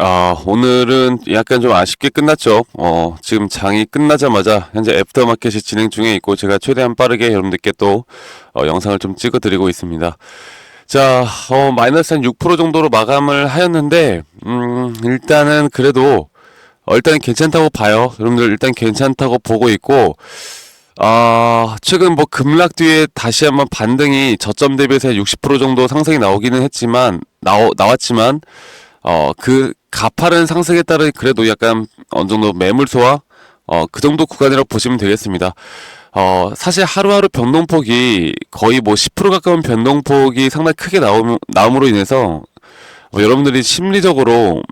오늘은 약간 좀 아쉽게 끝났죠. 지금 장이 끝나자마자 현재 애프터마켓이 진행 중에 있고 제가 최대한 빠르게 여러분들께 또 영상을 좀 찍어 드리고 있습니다. 자, 마이너스 한 6% 정도로 마감을 하였는데, 일단은 그래도, 일단 괜찮다고 봐요. 여러분들 일단 괜찮다고 보고 있고, 최근 뭐 급락 뒤에 다시 한번 반등이 저점 대비해서 60% 정도 상승이 나오기는 했지만, 나왔지만, 그 가파른 상승에 따른 그래도 약간 어느 정도 매물소와 그 정도 구간이라고 보시면 되겠습니다. 사실 하루하루 변동폭이 거의 뭐 10% 가까운 변동폭이 상당히 크게 나옴으로 인해서 여러분들이 심리적으로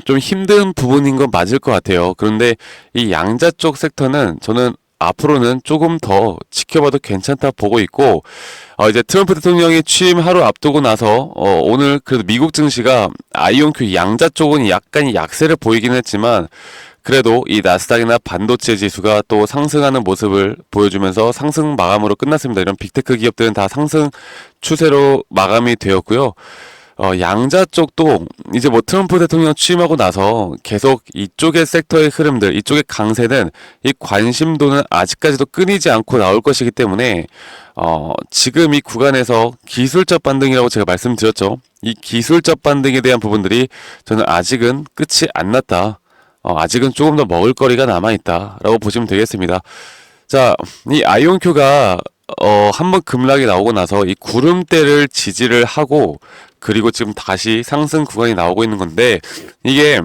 좀 힘든 부분인 건 맞을 것 같아요. 그런데 이 양자 쪽 섹터는 저는 앞으로는 조금 더 지켜봐도 괜찮다 보고 있고, 이제 트럼프 대통령이 취임 하루 앞두고 나서, 오늘 그래도 미국 증시가 아이온큐 양자 쪽은 약간 약세를 보이긴 했지만, 그래도 이 나스닥이나 반도체 지수가 또 상승하는 모습을 보여주면서 상승 마감으로 끝났습니다. 이런 빅테크 기업들은 다 상승 추세로 마감이 되었고요. 양자 쪽도 이제 뭐 트럼프 대통령 취임하고 나서 계속 이쪽의 섹터의 흐름들, 이쪽의 강세는 이 관심도는 아직까지도 끊이지 않고 나올 것이기 때문에 지금 이 구간에서 기술적 반등이라고 제가 말씀드렸죠. 이 기술적 반등에 대한 부분들이 저는 아직은 끝이 안 났다. 아직은 조금 더 먹을 거리가 남아있다라고 보시면 되겠습니다. 자, 이 아이온큐가 한번 급락이 나오고 나서 이 구름대를 지지를 하고 그리고 지금 다시 상승 구간이 나오고 있는 건데 이게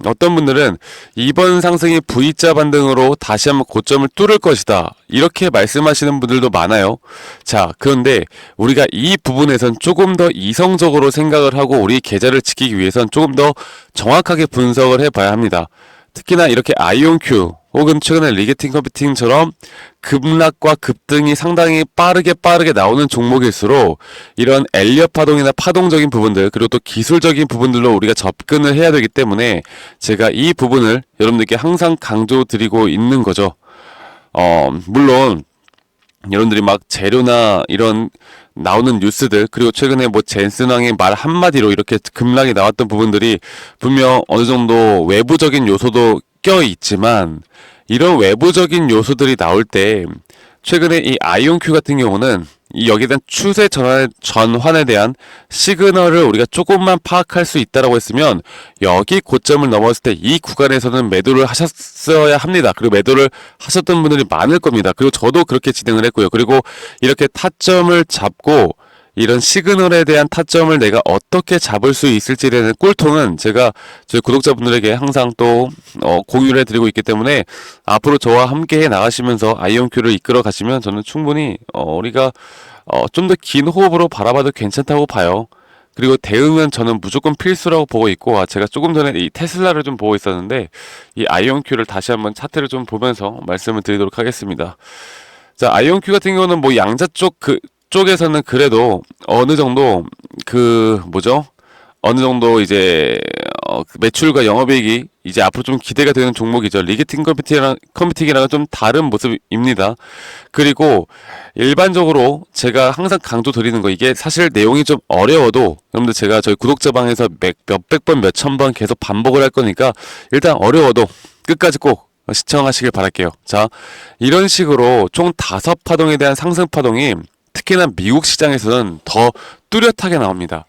어떤 분들은 이번 상승이 V자 반등으로 다시 한번 고점을 뚫을 것이다 이렇게 말씀하시는 분들도 많아요. 자, 그런데 우리가 이 부분에선 조금 더 이성적으로 생각을 하고 우리 계좌를 지키기 위해선 조금 더 정확하게 분석을 해봐야 합니다. 특히나 이렇게 아이온큐 혹은 최근에 리게팅 컴퓨팅처럼 급락과 급등이 상당히 빠르게 나오는 종목일수록 이런 엘리엇 파동이나 파동적인 부분들 그리고 또 기술적인 부분들로 우리가 접근을 해야 되기 때문에 제가 이 부분을 여러분들께 항상 강조드리고 있는 거죠. 물론 여러분들이 막 재료나 이런 나오는 뉴스들 그리고 최근에 뭐 젠슨왕의 말 한마디로 이렇게 급락이 나왔던 부분들이 분명 어느 정도 외부적인 요소도 껴 있지만 이런 외부적인 요소들이 나올 때 최근에 이 아이온큐 같은 경우는 이 여기에 대한 추세 전환에 대한 시그널을 우리가 조금만 파악할 수 있다라고 했으면 여기 고점을 넘었을 때 이 구간에서는 매도를 하셨어야 합니다. 그리고 매도를 하셨던 분들이 많을 겁니다. 그리고 저도 그렇게 진행을 했고요. 그리고 이렇게 타점을 잡고 이런 시그널에 대한 타점을 내가 어떻게 잡을 수 있을지에 대한 꿀통은 제가 저희 구독자분들에게 항상 또 공유를 해드리고 있기 때문에 앞으로 저와 함께 해 나가시면서 아이온큐를 이끌어 가시면 저는 충분히 우리가 좀 더 긴 호흡으로 바라봐도 괜찮다고 봐요. 그리고 대응은 저는 무조건 필수라고 보고 있고 제가 조금 전에 이 테슬라를 좀 보고 있었는데 이 아이온큐를 다시 한번 차트를 좀 보면서 말씀을 드리도록 하겠습니다. 자, 아이온큐 같은 경우는 뭐 양자 쪽에서는 그래도 어느 정도 뭐죠? 어느 정도 이제 매출과 영업이익이 이제 앞으로 좀 기대가 되는 종목이죠. 리게팅 컴퓨팅이랑은 좀 다른 모습입니다. 그리고 일반적으로 제가 항상 강조 드리는 거 이게 사실 내용이 좀 어려워도 여러분들 제가 저희 구독자방에서 몇백 번, 몇천 번 계속 반복을 할 거니까 일단 어려워도 끝까지 꼭 시청하시길 바랄게요. 자, 이런 식으로 총 5파동에 대한 상승 파동이 특히나 미국 시장에서는 더 뚜렷하게 나옵니다.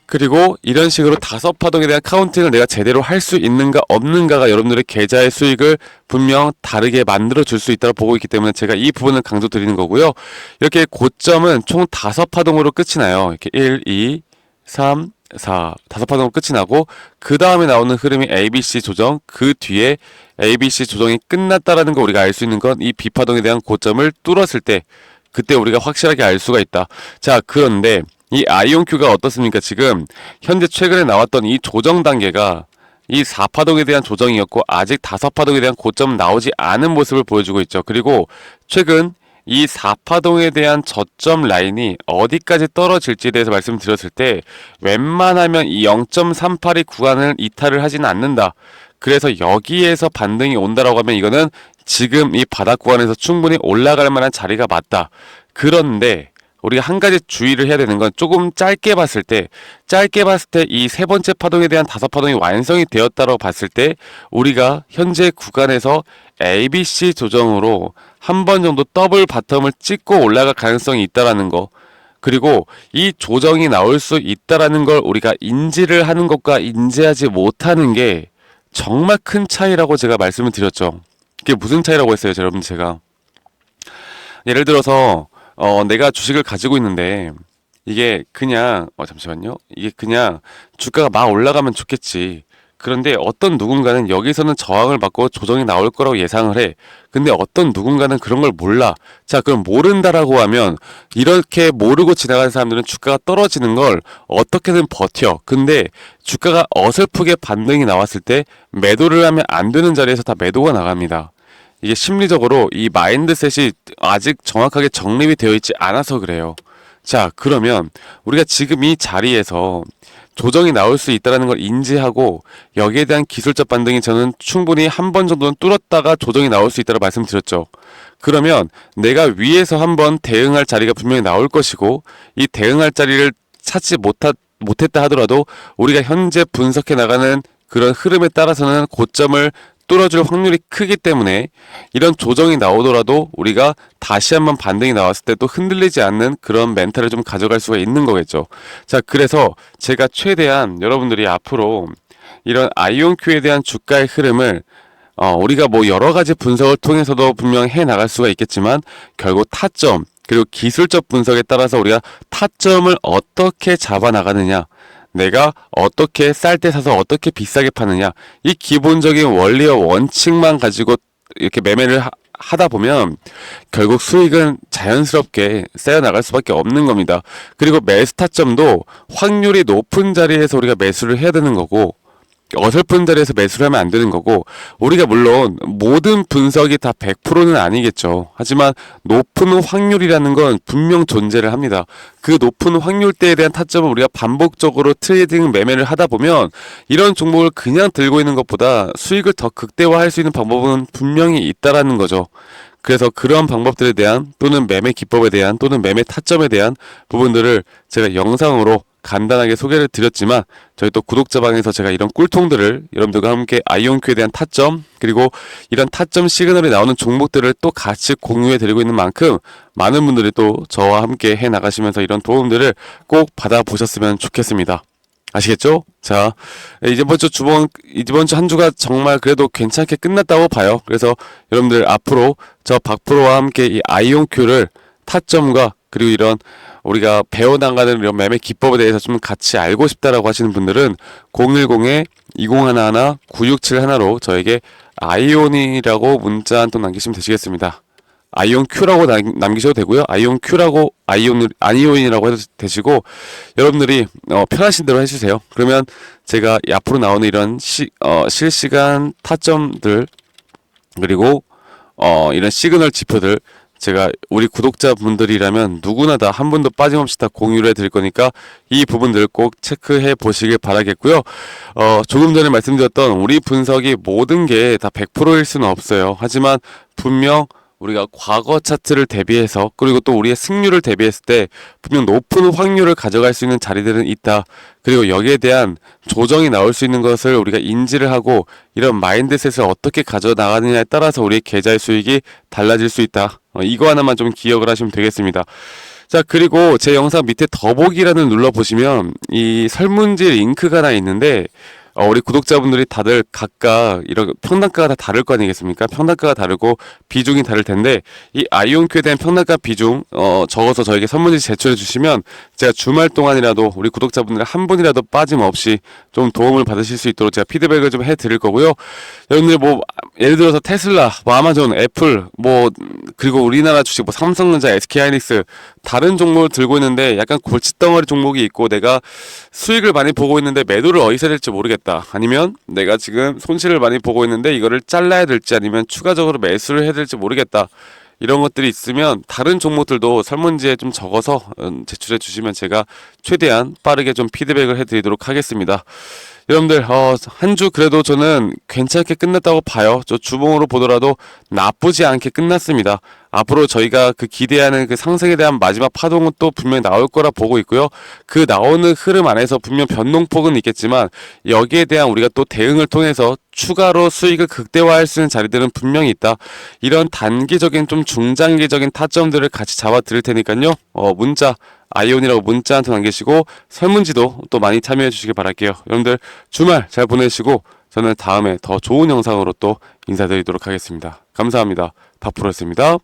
그리고 이런 식으로 5파동에 대한 카운팅을 내가 제대로 할 수 있는가 없는가가 여러분들의 계좌의 수익을 분명 다르게 만들어 줄 수 있다고 보고 있기 때문에 제가 이 부분을 강조드리는 거고요. 이렇게 고점은 총 5파동으로 끝이 나요. 이렇게 1, 2, 3, 4 5파동으로 끝이 나고 그 다음에 나오는 흐름이 ABC 조정 그 뒤에 ABC 조정이 끝났다라는 거 우리가 알 수 있는 건 이 B파동에 대한 고점을 뚫었을 때 그때 우리가 확실하게 알 수가 있다. 자, 그런데 이 아이온큐가 어떻습니까? 지금 현재 최근에 나왔던 이 조정 단계가 이 4파동에 대한 조정이었고 아직 5파동에 대한 고점은 나오지 않은 모습을 보여주고 있죠. 그리고 최근 이 4파동에 대한 저점 라인이 어디까지 떨어질지에 대해서 말씀드렸을 때 웬만하면 이 0.38의 구간을 이탈을 하지는 않는다. 그래서 여기에서 반등이 온다라고 하면 이거는 지금 이 바닥 구간에서 충분히 올라갈 만한 자리가 맞다. 그런데 우리가 한 가지 주의를 해야 되는 건 조금 짧게 봤을 때 이 세 번째 파동에 대한 다섯 파동이 완성이 되었다고 봤을 때 우리가 현재 구간에서 ABC 조정으로 한 번 정도 더블 바텀을 찍고 올라갈 가능성이 있다라는 거, 그리고 이 조정이 나올 수 있다라는 걸 우리가 인지를 하는 것과 인지하지 못하는 게 정말 큰 차이라고 제가 말씀을 드렸죠. 그게 무슨 차이라고 했어요, 여러분? 제가 예를 들어서 내가 주식을 가지고 있는데 이게 그냥 잠시만요. 이게 그냥 주가가 막 올라가면 좋겠지. 그런데 어떤 누군가는 여기서는 저항을 받고 조정이 나올 거라고 예상을 해. 근데 어떤 누군가는 그런 걸 몰라. 자, 그럼 모른다라고 하면 이렇게 모르고 지나가는 사람들은 주가가 떨어지는 걸 어떻게든 버텨. 근데 주가가 어설프게 반등이 나왔을 때 매도를 하면 안 되는 자리에서 다 매도가 나갑니다. 이게 심리적으로 이 마인드셋이 아직 정확하게 정립이 되어 있지 않아서 그래요. 자, 그러면 우리가 지금 이 자리에서 조정이 나올 수 있다는 걸 인지하고 여기에 대한 기술적 반등이 저는 충분히 한 번 정도는 뚫었다가 조정이 나올 수 있다고 말씀드렸죠. 그러면 내가 위에서 한번 대응할 자리가 분명히 나올 것이고 이 대응할 자리를 찾지 못했다 하더라도 우리가 현재 분석해 나가는 그런 흐름에 따라서는 고점을 뚫어줄 확률이 크기 때문에 이런 조정이 나오더라도 우리가 다시 한번 반등이 나왔을 때 또 흔들리지 않는 그런 멘탈을 좀 가져갈 수가 있는 거겠죠. 자, 그래서 제가 최대한 여러분들이 앞으로 이런 아이온큐에 대한 주가의 흐름을 우리가 뭐 여러 가지 분석을 통해서도 분명 해 나갈 수가 있겠지만 결국 타점 그리고 기술적 분석에 따라서 우리가 타점을 어떻게 잡아 나가느냐, 내가 어떻게 쌀 때 사서 어떻게 비싸게 파느냐, 이 기본적인 원리와 원칙만 가지고 이렇게 매매를 하다 보면 결국 수익은 자연스럽게 쌓여 나갈 수밖에 없는 겁니다. 그리고 매수 타점도 확률이 높은 자리에서 우리가 매수를 해야 되는 거고 어설픈 자리에서 매수를 하면 안 되는 거고, 우리가 물론 모든 분석이 다 100%는 아니겠죠. 하지만 높은 확률이라는 건 분명 존재를 합니다. 그 높은 확률대에 대한 타점을 우리가 반복적으로 트레이딩 매매를 하다 보면 이런 종목을 그냥 들고 있는 것보다 수익을 더 극대화할 수 있는 방법은 분명히 있다라는 거죠. 그래서 그런 방법들에 대한 또는 매매 기법에 대한 또는 매매 타점에 대한 부분들을 제가 영상으로 간단하게 소개를 드렸지만 저희 또 구독자방에서 제가 이런 꿀통들을 여러분들과 함께 아이온큐에 대한 타점 그리고 이런 타점 시그널이 나오는 종목들을 또 같이 공유해 드리고 있는 만큼 많은 분들이 또 저와 함께 해 나가시면서 이런 도움들을 꼭 받아보셨으면 좋겠습니다. 아시겠죠? 자, 이번 주 한 주가 정말 그래도 괜찮게 끝났다고 봐요. 그래서 여러분들 앞으로 저 박프로와 함께 이 아이온큐를 타점과 그리고 이런 우리가 배워나가는 이런 매매 기법에 대해서 좀 같이 알고 싶다라고 하시는 분들은 010-2011-9671로 저에게 아이온이라고 문자 한 통 남기시면 되시겠습니다. 아이온큐라고 남기셔도 되고요. 아이온큐라고 아이온이라고 해도 되시고 여러분들이 편하신 대로 해주세요. 그러면 제가 앞으로 나오는 이런 실시간 타점들 그리고 이런 시그널 지표들 제가 우리 구독자분들이라면 누구나 다 한 분도 빠짐없이 다 공유를 해드릴 거니까 이 부분들 꼭 체크해 보시길 바라겠고요. 조금 전에 말씀드렸던 우리 분석이 모든 게 다 100%일 수는 없어요. 하지만 분명 우리가 과거 차트를 대비해서 그리고 또 우리의 승률을 대비했을 때 분명 높은 확률을 가져갈 수 있는 자리들은 있다. 그리고 여기에 대한 조정이 나올 수 있는 것을 우리가 인지를 하고 이런 마인드셋을 어떻게 가져나가느냐에 따라서 우리의 계좌의 수익이 달라질 수 있다. 이거 하나만 좀 기억을 하시면 되겠습니다. 자, 그리고 제 영상 밑에 더보기란을 눌러보시면 이 설문지 링크가 하나 있는데 우리 구독자분들이 다들 각각 이런 평단가가 다 다를 거 아니겠습니까? 평단가가 다르고 비중이 다를 텐데 이 아이온큐에 대한 평단가 비중 적어서 저에게 설문지 제출해 주시면 제가 주말 동안이라도 우리 구독자분들 한 분이라도 빠짐없이 좀 도움을 받으실 수 있도록 제가 피드백을 좀 해드릴 거고요. 여러분들 뭐 예를 들어서 테슬라, 뭐 아마존, 애플, 뭐 그리고 우리나라 주식 뭐 삼성전자, SK하이닉스 다른 종목을 들고 있는데 약간 골칫덩어리 종목이 있고 내가 수익을 많이 보고 있는데 매도를 어디서 해야 될지 모르겠다. 아니면 내가 지금 손실을 많이 보고 있는데 이거를 잘라야 될지 아니면 추가적으로 매수를 해야 될지 모르겠다. 이런 것들이 있으면 다른 종목들도 설문지에 좀 적어서 제출해 주시면 제가 최대한 빠르게 좀 피드백을 해드리도록 하겠습니다. 여러분들 한 주 그래도 저는 괜찮게 끝났다고 봐요. 저 주봉으로 보더라도 나쁘지 않게 끝났습니다. 앞으로 저희가 그 기대하는 그 상승에 대한 마지막 파동은 또 분명히 나올 거라 보고 있고요. 그 나오는 흐름 안에서 분명 변동폭은 있겠지만 여기에 대한 우리가 또 대응을 통해서 추가로 수익을 극대화할 수 있는 자리들은 분명히 있다. 이런 단기적인 좀 중장기적인 타점들을 같이 잡아 드릴 테니까요. 문자 아이온이라고 문자 한 통 남기시고 설문지도 또 많이 참여해 주시길 바랄게요. 여러분들 주말 잘 보내시고 저는 다음에 더 좋은 영상으로 또 인사드리도록 하겠습니다. 감사합니다. 박프로였습니다.